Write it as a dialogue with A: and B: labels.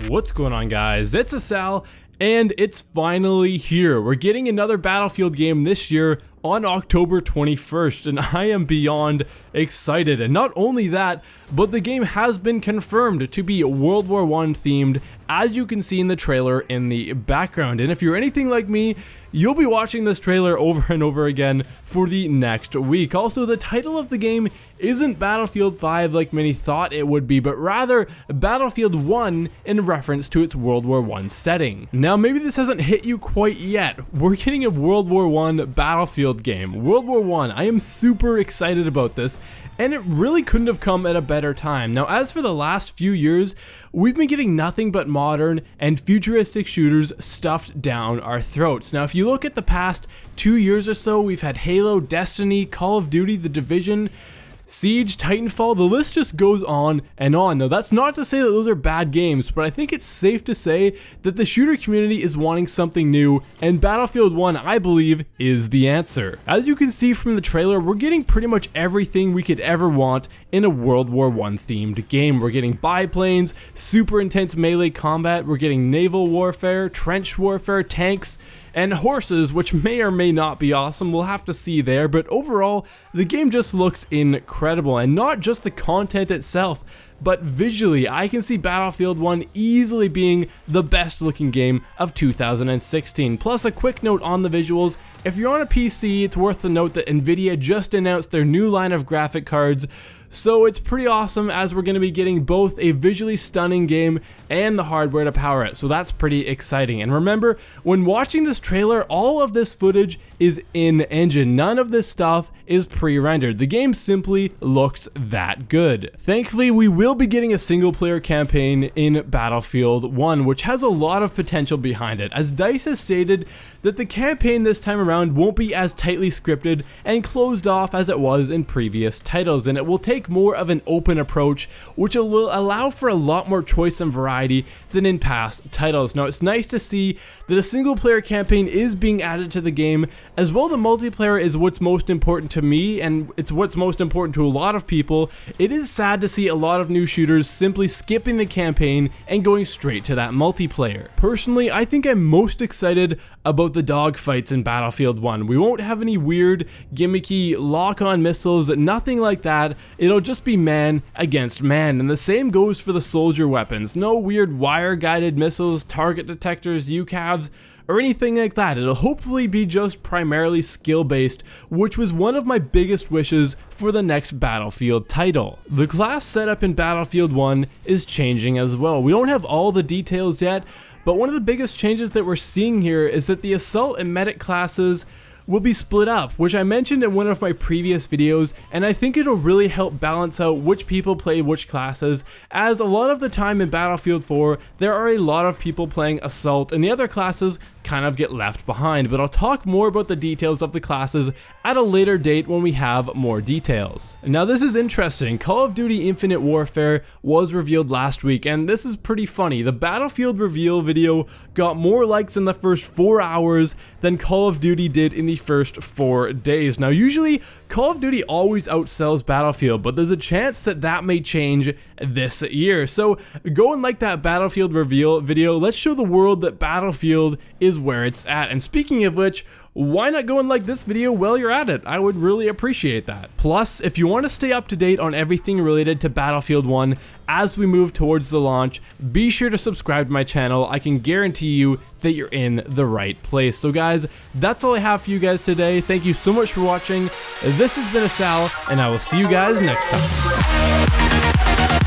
A: What's going on, guys? It's Asal, and it's finally here. We're getting another Battlefield game this year on October 21st, and I am beyond excited. And not only that, but the game has been confirmed to be World War I themed, as you can see in the trailer in the background. And if you're anything like me, you'll be watching this trailer over and over again for the next week. Also, the title of the game isn't Battlefield 5 like many thought it would be, but rather Battlefield 1 in reference to its World War I setting. Now, maybe this hasn't hit you quite yet. We're getting a World War I Battlefield game. World War I am super excited about this, and it really couldn't have come at a better time. Now, as for the last few years, we've been getting nothing but modern and futuristic shooters stuffed down our throats. Now, if you look at the past 2 years or so, we've had Halo, Destiny, Call of Duty, The Division, Siege, Titanfall, the list just goes on and on. Now, that's not to say that those are bad games, but I think it's safe to say that the shooter community is wanting something new, and Battlefield 1, I believe, is the answer. As you can see from the trailer, we're getting pretty much everything we could ever want in a World War I themed game. We're getting biplanes, super intense melee combat, we're getting naval warfare, trench warfare, tanks, and horses, which may or may not be awesome. We'll have to see there, but overall, the game just looks incredible, and not just the content itself, but visually, I can see Battlefield 1 easily being the best looking game of 2016. Plus, a quick note on the visuals: if you're on a PC, it's worth to note that Nvidia just announced their new line of graphic cards, so it's pretty awesome, as we're going to be getting both a visually stunning game and the hardware to power it, so that's pretty exciting. And remember, when watching this trailer, all of this footage is in-engine. None of this stuff is pre-rendered. The game simply looks that good. Thankfully, we will be getting a single-player campaign in Battlefield 1, which has a lot of potential behind it, as DICE has stated that the campaign this time around won't be as tightly scripted and closed off as it was in previous titles, and it will take more of an open approach, which will allow for a lot more choice and variety than in past titles. Now, it's nice to see that a single player campaign is being added to the game, as well. The multiplayer is what's most important to me, and it's what's most important to a lot of people. It is sad to see a lot of new shooters simply skipping the campaign and going straight to that multiplayer. Personally, I think I'm most excited about the dogfights in Battlefield 1. We won't have any weird, gimmicky lock-on missiles, nothing like that. It'll just be man against man, and the same goes for the soldier weapons. No weird wire-guided missiles, target detectors, UCAVs, or anything like that. It'll hopefully be just primarily skill-based, which was one of my biggest wishes for the next Battlefield title. The class setup in Battlefield 1 is changing as well. We don't have all the details yet, but one of the biggest changes that we're seeing here is that the Assault and Medic classes will be split up, which I mentioned in one of my previous videos, and I think it'll really help balance out which people play which classes, as a lot of the time in Battlefield 4, there are a lot of people playing Assault, and the other classes kind of get left behind. But I'll talk more about the details of the classes at a later date when we have more details. Now, this is interesting. Call of Duty Infinite Warfare was revealed last week, and this is pretty funny. The Battlefield reveal video got more likes in the first 4 hours than Call of Duty did in the first 4 days. Now, usually Call of Duty always outsells Battlefield, but there's a chance that that may change this year. So go and like that Battlefield reveal video. Let's show the world that Battlefield is where it's at. And speaking of which, why not go and like this video while you're at it? I would really appreciate that. Plus, if you want to stay up to date on everything related to Battlefield 1 as we move towards the launch, be sure to subscribe to my channel. I can guarantee you that you're in the right place. So guys, that's all I have for you guys today. Thank you so much for watching. This has been Asal, and I will see you guys next time.